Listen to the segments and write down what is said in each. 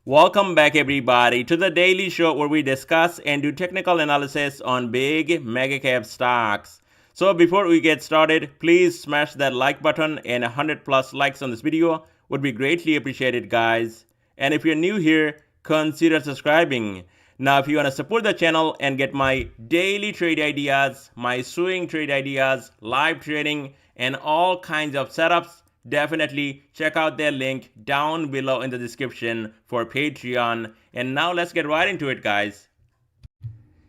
Welcome back everybody to the daily show where we discuss and do technical analysis on big mega cap stocks. So before we get started, please smash that like button, and 100 plus likes on this video would be greatly appreciated, guys. And if you're new here, consider subscribing. Now if you want to support the channel and get my daily trade ideas, my swing trade ideas, live trading, and all kinds of setups, definitely check out their link down below in the description for Patreon. And now let's get right into it, guys.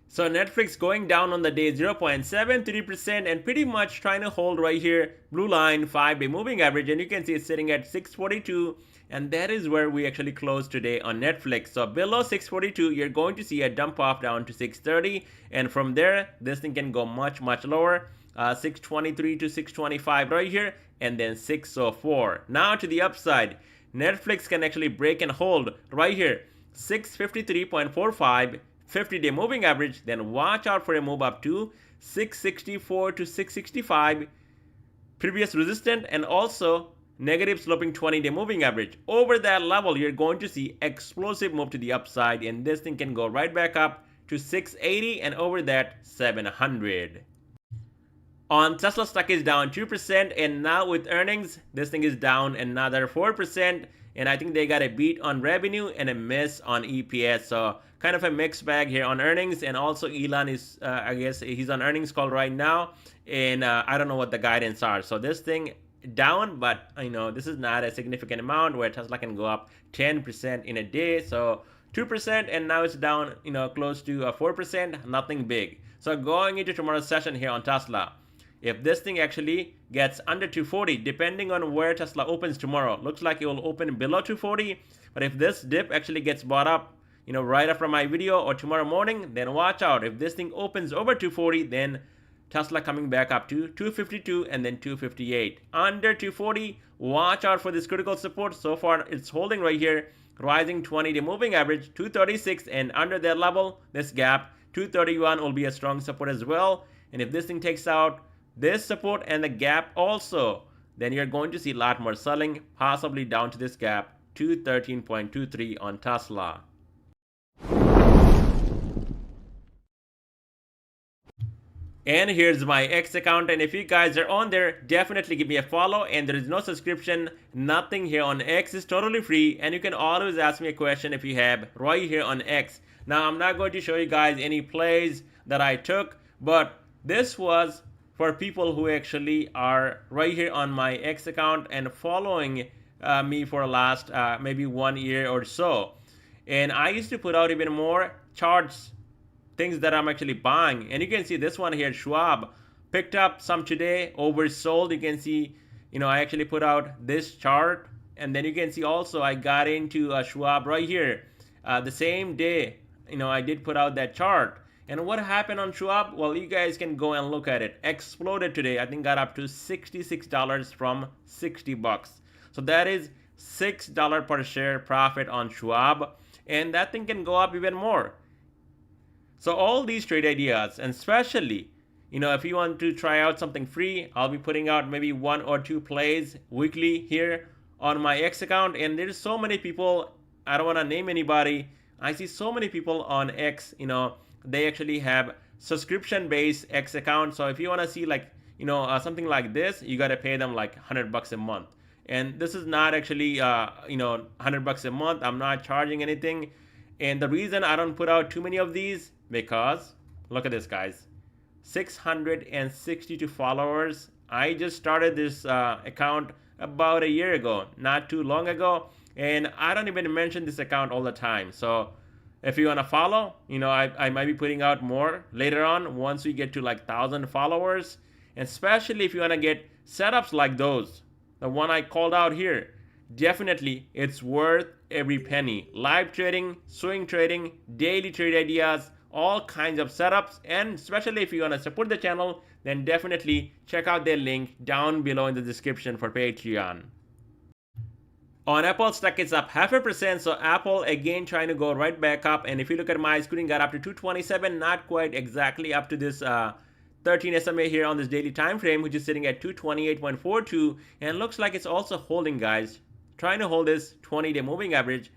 So Netflix going down on the day 0.73% and pretty much trying to hold right here, blue line 5-day moving average, and you can see it's sitting at 642, and that is where we actually closed today on Netflix. So below 642, you're going to see a dump off down to 630, and from there, this thing can go much lower, 623 to 625 right here, and then 604. Now to the upside, Netflix can actually break and hold right here, 653.45, 50-day moving average, then watch out for a move up to 664 to 665, previous resistance, and also negative sloping 20-day moving average. Over that level, you're going to see explosive move to the upside, and this thing can go right back up to 680, and over that 700. On Tesla, stock is down 2%, and now with earnings, this thing is down another 4%, and I think they got a beat on revenue and a miss on EPS. So kind of a mixed bag here on earnings, and also Elon is, I guess he's on earnings call right now, and I don't know what the guidance are. So this thing down, but this is not a significant amount where Tesla can go up 10% in a day. So 2%, and now it's down, close to 4%, nothing big. So going into tomorrow's session here on Tesla, if this thing actually gets under 240, depending on where Tesla opens tomorrow, looks like it will open below 240. But if this dip actually gets bought up, right after my video or tomorrow morning, then watch out. If this thing opens over 240, then Tesla coming back up to 252 and then 258. Under 240, watch out for this critical support. So far, it's holding right here, rising 20-day moving average 236, and under that level, this gap 231 will be a strong support as well. And if this thing takes out this support and the gap also, then you're going to see a lot more selling, possibly down to this gap 213.23 on Tesla. And here's my X account, and if you guys are on there, definitely give me a follow. And there is no subscription, nothing here on X, is totally free, and you can always ask me a question if you have right here on X. Now I'm not going to show you guys any plays that I took, but this was for people who actually are right here on my X account and following me for the last maybe 1 year or so. And I used to put out even more charts, things that I'm actually buying. And you can see this one here, Schwab, picked up some today, oversold. You can see, I actually put out this chart. And then you can see also I got into Schwab right here. The same day, I did put out that chart. And what happened on Schwab? Well, you guys can go and look at it. Exploded today. I think got up to $66 from 60 bucks. So that is $6 per share profit on Schwab. And that thing can go up even more. So all these trade ideas, and especially, if you want to try out something free, I'll be putting out maybe 1 or 2 plays weekly here on my X account. And there's so many people, I don't want to name anybody. I see so many people on X, they actually have subscription-based X account. So if you want to see like, something like this, you got to pay them like $100 a month. And this is not actually, $100 a month. I'm not charging anything. And the reason I don't put out too many of these, because look at this, guys, 662 followers. I just started this account about a year ago, not too long ago. And I don't even mention this account all the time. So if you want to follow, I might be putting out more later on once we get to like 1,000 followers. And especially if you want to get setups like those, the one I called out here, definitely it's worth every penny. Live trading, swing trading, daily trade ideas, all kinds of setups. And especially if you want to support the channel, then definitely check out their link down below in the description for Patreon. On Apple, stock is up 0.5%, so Apple again trying to go right back up. And if you look at my screen, got up to 227, not quite exactly up to this 13 SMA here on this daily time frame, which is sitting at 228.42, and looks like it's also holding, guys, trying to hold this 20-day moving average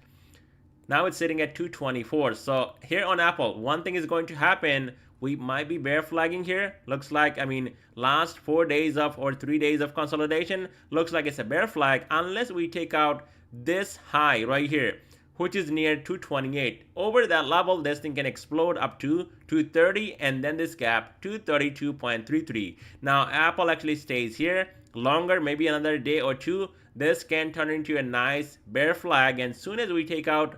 Now it's sitting at 224. So here on Apple, one thing is going to happen. We might be bear flagging here. Looks like, I mean, last 4 days of or 3 days of consolidation looks like it's a bear flag unless we take out this high right here, which is near 228. Over that level, this thing can explode up to 230 and then this gap 232.33. Now Apple actually stays here longer, maybe another day or two. This can turn into a nice bear flag, and soon as we take out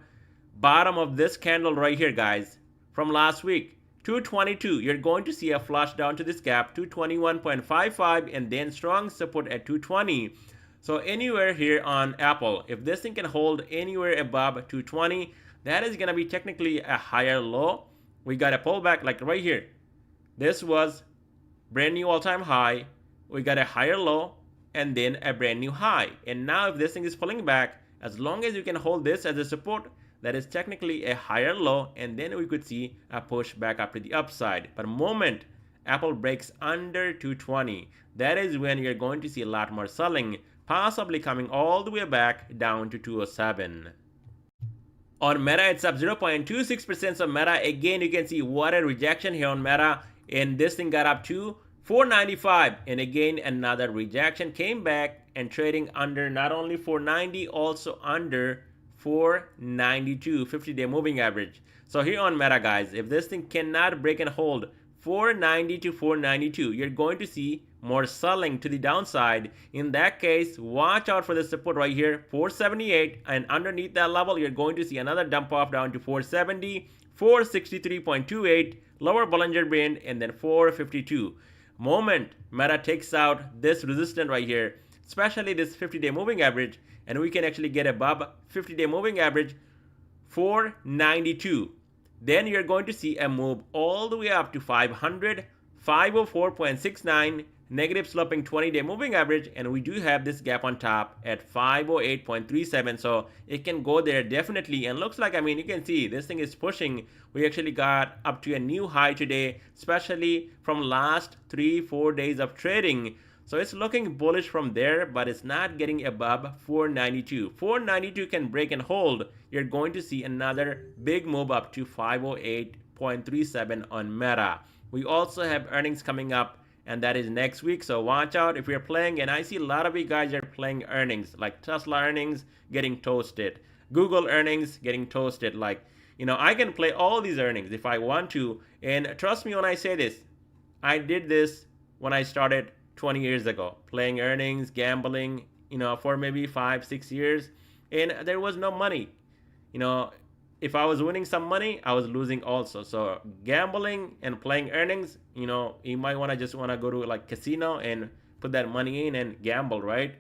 bottom of this candle right here, guys, from last week, 222, you're going to see a flush down to this gap, 221.55, and then strong support at 220. So anywhere here on Apple, if this thing can hold anywhere above 220, that is going to be technically a higher low. We got a pullback like right here. This was brand new all-time high. We got a higher low and then a brand new high. And now if this thing is pulling back, as long as you can hold this as a support, that is technically a higher low, and then we could see a push back up to the upside. But the moment Apple breaks under 220, that is when you're going to see a lot more selling, possibly coming all the way back down to 207. On Meta, it's up 0.26%. So Meta, again, you can see what a rejection here on Meta, and this thing got up to 495, and again another rejection, came back and trading under not only 490, also under 492 50-day moving average. So here on Meta, guys, if this thing cannot break and hold 490 to 492, you're going to see more selling to the downside. In that case, watch out for the support right here, 478, and underneath that level, you're going to see another dump off down to 470, 463.28, lower Bollinger Band, and then 452. Moment Meta takes out this resistance right here, especially this 50-day moving average, and we can actually get above 50-day moving average 492. Then you're going to see a move all the way up to 500, 504.69, negative sloping 20-day moving average, and we do have this gap on top at 508.37. So it can go there definitely, and looks like, I mean, you can see this thing is pushing. We actually got up to a new high today, especially from last 3-4 days of trading. So it's looking bullish from there, but it's not getting above 492. 492 can break and hold. You're going to see another big move up to 508.37 on Meta. We also have earnings coming up, and that is next week. So watch out if you're playing. And I see a lot of you guys are playing earnings, like Tesla earnings getting toasted, Google earnings getting toasted. Like, you know, I can play all these earnings if I want to. And trust me when I say this, I did this when I started 20 years ago, playing earnings, gambling, you know, for maybe 5-6 years, and there was no money. You know, if I was winning some money, I was losing also. So gambling and playing earnings, you know, you might want to just want to go to like casino and put that money in and gamble, right?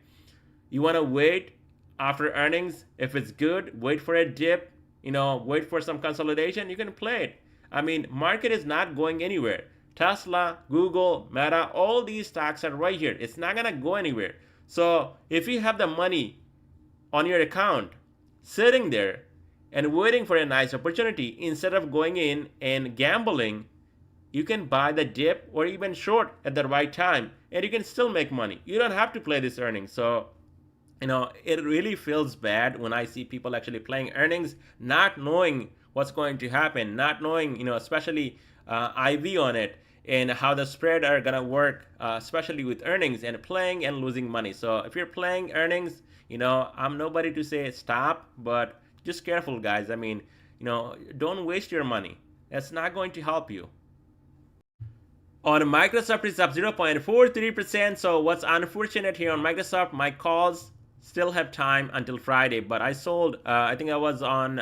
You want to wait after earnings. If it's good, wait for a dip, you know, wait for some consolidation, you can play it. I mean, market is not going anywhere. Tesla, Google, Meta, all these stocks are right here. It's not going to go anywhere. So if you have the money on your account sitting there and waiting for a nice opportunity, instead of going in and gambling, you can buy the dip or even short at the right time, and you can still make money. You don't have to play this earnings. So, you know, it really feels bad when I see people actually playing earnings, not knowing what's going to happen, not knowing, you know, especially IV on it, and how the spread are gonna work, especially with earnings, and playing and losing money. So if you're playing earnings, you know, I'm nobody to say stop, but just careful, guys. I mean, you know, don't waste your money. That's not going to help you. On Microsoft, it's up 0.43%. So what's unfortunate here on Microsoft, my calls still have time until Friday, but I sold, I think I was on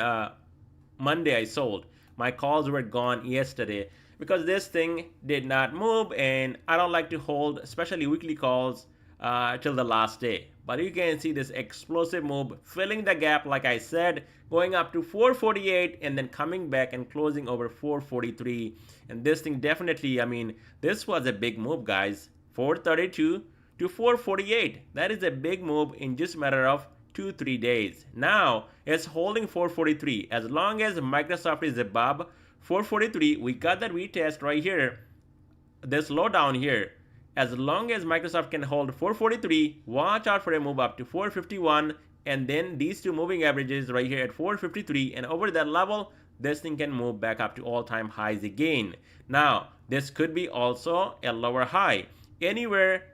Monday I sold. My calls were gone yesterday, because this thing did not move, and I don't like to hold, especially weekly calls, till the last day. But you can see this explosive move, filling the gap, like I said, going up to 448 and then coming back and closing over 443. And this thing definitely, I mean, this was a big move, guys. 432 to 448. That is a big move in just a matter of 2-3 days. Now it's holding 443. As long as Microsoft is above 443, we got that retest right here, this low down here. As long as Microsoft can hold 443, watch out for a move up to 451 and then these two moving averages right here at 453, and over that level, this thing can move back up to all-time highs again. Now, this could be also a lower high. Anywhere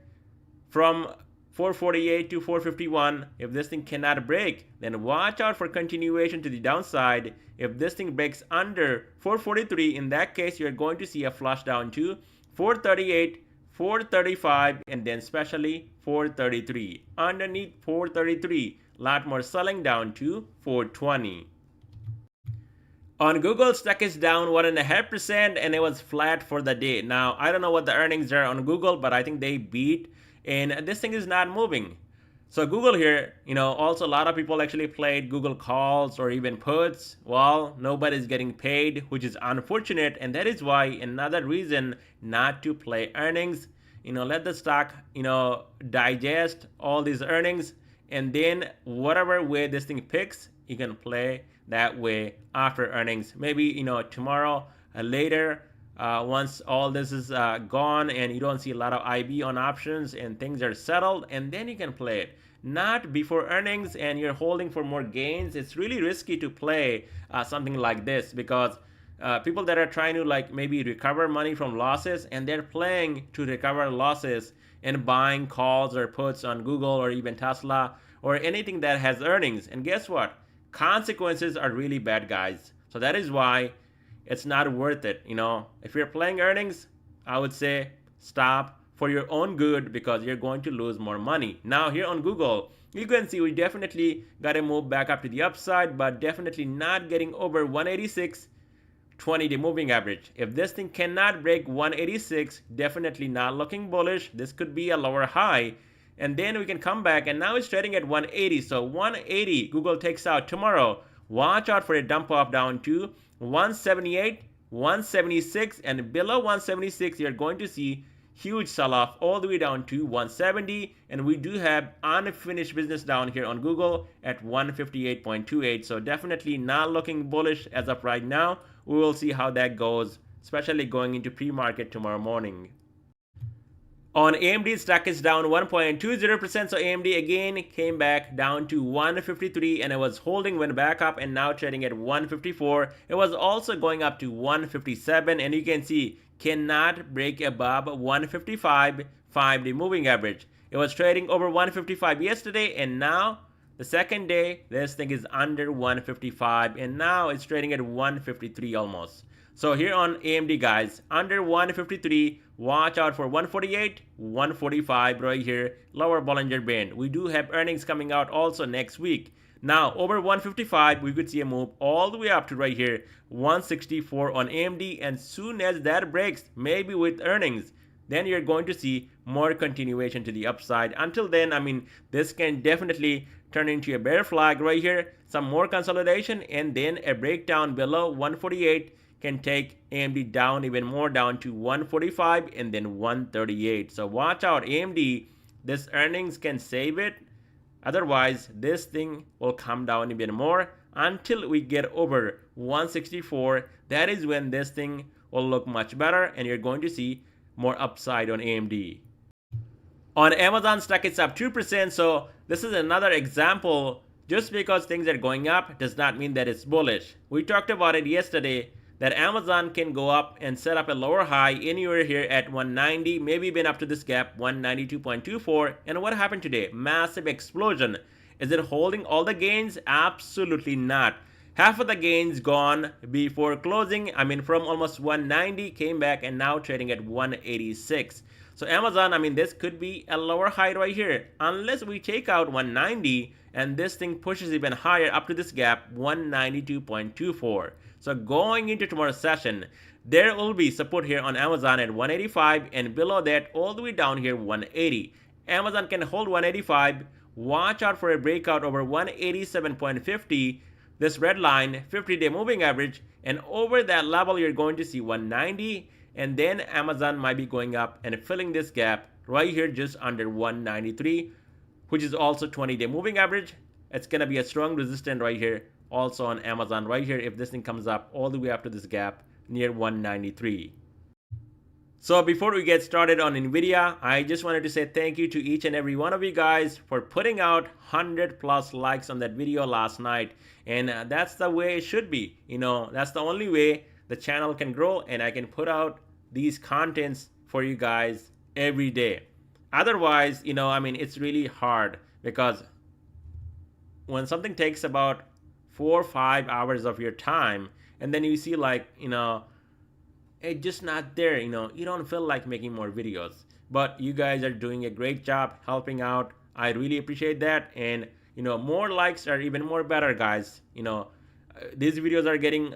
from 448 to 451, if this thing cannot break, then watch out for continuation to the downside. If this thing breaks under 443, in that case, you're going to see a flush down to 438, 435, and then especially 433. Underneath 433, a lot more selling down to 420. On Google, stock is down 1.5% and it was flat for the day. Now, I don't know what the earnings are on Google, but I think they beat, and this thing is not moving. So Google here, also a lot of people actually played Google calls or even puts. Well, nobody's getting paid, which is unfortunate, and that is why another reason not to play earnings. Let the stock, digest all these earnings, and then whatever way this thing picks, you can play that way after earnings. Maybe, tomorrow, later, once all this is gone and you don't see a lot of IB on options and things are settled, and then you can play it. Not before earnings and you're holding for more gains. It's really risky to play something like this, because people that are trying to maybe recover money from losses, and they're playing to recover losses and buying calls or puts on Google or even Tesla or anything that has earnings. And guess what? Consequences are really bad, guys. So that is why it's not worth it. If you're playing earnings, I would say stop for your own good, because you're going to lose more money. Now here on Google, you can see we definitely got to move back up to the upside, but definitely not getting over 186 20-day moving average. If this thing cannot break 186, definitely not looking bullish. This could be a lower high, and then we can come back, and now it's trading at 180. So 180, Google takes out tomorrow. Watch out for a dump off down to 178, 176, and below 176, you're going to see huge sell-off all the way down to 170, and we do have unfinished business down here on Google at 158.28. So definitely not looking bullish as of right now. We will see how that goes, especially going into pre-market tomorrow morning. On AMD, stock is down 1.20%, so AMD again came back down to 153, and it was holding, went back up, and now trading at 154. It was also going up to 157, and you can see cannot break above 155 5-day moving average. It was trading over 155 yesterday, and now the second day this thing is under 155, and now it's trading at 153 almost. So here on AMD, guys, under 153, watch out for 148, 145 right here, lower Bollinger Band. We do have earnings coming out also next week. Now, over 155, we could see a move all the way up to right here, 164 on AMD, and soon as that breaks, maybe with earnings, then you're going to see more continuation to the upside. Until then, this can definitely turn into a bear flag right here, some more consolidation, and then a breakdown below 148 can take AMD down even more, down to 145 and then 138. So watch out, AMD, this earnings can save it. Otherwise, this thing will come down even more until we get over 164. That is when this thing will look much better, and you're going to see more upside on AMD. On Amazon, stock is up 2%. So this is another example. Just because things are going up does not mean that it's bullish. We talked about it yesterday, that Amazon can go up and set up a lower high anywhere here at 190, maybe even up to this gap, 192.24. And what happened today? Massive explosion. Is it holding all the gains? Absolutely not. Half of the gains gone before closing. From almost 190, came back and now trading at 186. So Amazon, this could be a lower high right here. Unless we take out 190 and this thing pushes even higher up to this gap, 192.24. So going into tomorrow's session, there will be support here on Amazon at 185, and below that all the way down here 180. Amazon can hold 185. Watch out for a breakout over 187.50. This red line, 50-day moving average, and over that level you're going to see 190, and then Amazon might be going up and filling this gap right here just under 193, which is also 20-day moving average. It's going to be a strong resistance right here also on Amazon right here if this thing comes up all the way up to this gap near 193. So before we get started on Nvidia, I just wanted to say thank you to each and every one of you guys for putting out 100 plus likes on that video last night. And that's the way it should be. That's the only way the channel can grow and I can put out these contents for you guys every day. Otherwise, it's really hard because when something takes about 4 or 5 hours of your time and then you see it's just not there, you don't feel like making more videos. But you guys are doing a great job helping out. I really appreciate that. And more likes are even more better, guys. These videos are getting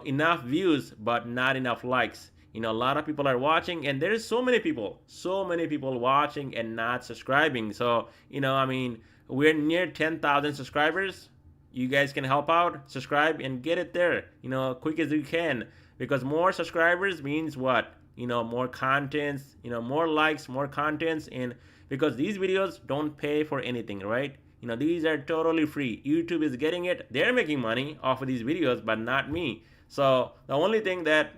enough views but not enough likes. A lot of people are watching and there's so many people watching and not subscribing. So we're near 10,000 subscribers. You guys can help out, subscribe and get it there quick as you can, because more subscribers means what? More contents, more likes, more contents. And because these videos don't pay for anything, right? These are totally free. YouTube is getting it. They're making money off of these videos, but not me. So the only thing that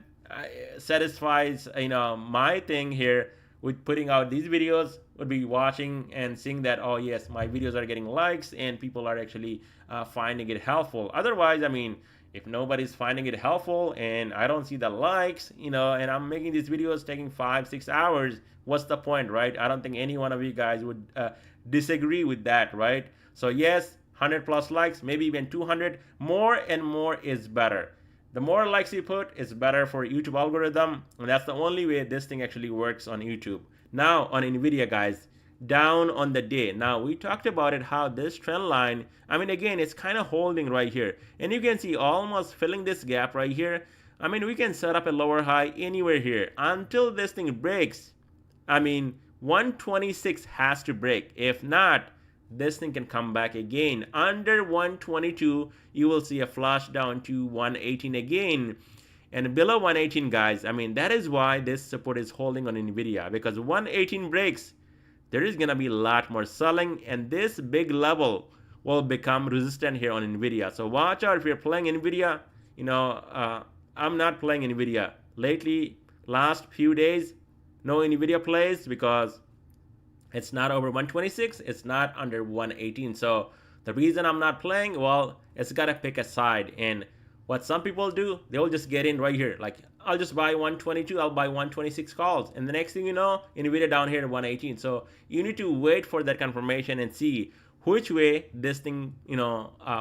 satisfies my thing here with putting out these videos would be watching and seeing that, oh yes, my videos are getting likes and people are actually finding it helpful. Otherwise, if nobody's finding it helpful and I don't see the likes, and I'm making these videos taking 5-6 hours, what's the point, right? I don't think any one of you guys would disagree with that, right? So yes, 100 plus likes, maybe even 200. More and more is better. The more likes you put is better for YouTube algorithm, and that's the only way this thing actually works on YouTube. Now on Nvidia, guys, down on the day. Now we talked about it, how this trend line, again, it's kind of holding right here, and you can see almost filling this gap right here. We can set up a lower high anywhere here until this thing breaks. 126 has to break. If not, this thing can come back again under 122. You will see a flush down to 118 again, and below 118, guys, that is why this support is holding on Nvidia, because 118 breaks, there is gonna be a lot more selling and this big level will become resistant here on Nvidia. So watch out if you're playing Nvidia. I'm not playing Nvidia lately. Last few days, no Nvidia plays because it's not over 126, it's not under 118. So the reason I'm not playing, well, it's gotta pick a side. And what some people do, they'll just get in right here. Like, I'll just buy 122, I'll buy 126 calls. And the next thing you know, Nvidia down here at 118. So you need to wait for that confirmation and see which way this thing,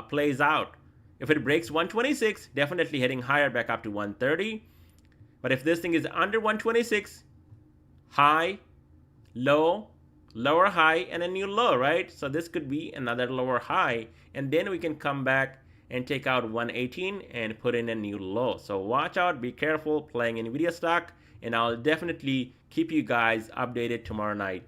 plays out. If it breaks 126, definitely heading higher back up to 130. But if this thing is under 126, high, low, lower high, and a new low, right? So this could be another lower high, and then we can come back and take out 118 and put in a new low. So watch out, be careful playing Nvidia stock, and I'll definitely keep you guys updated tomorrow night.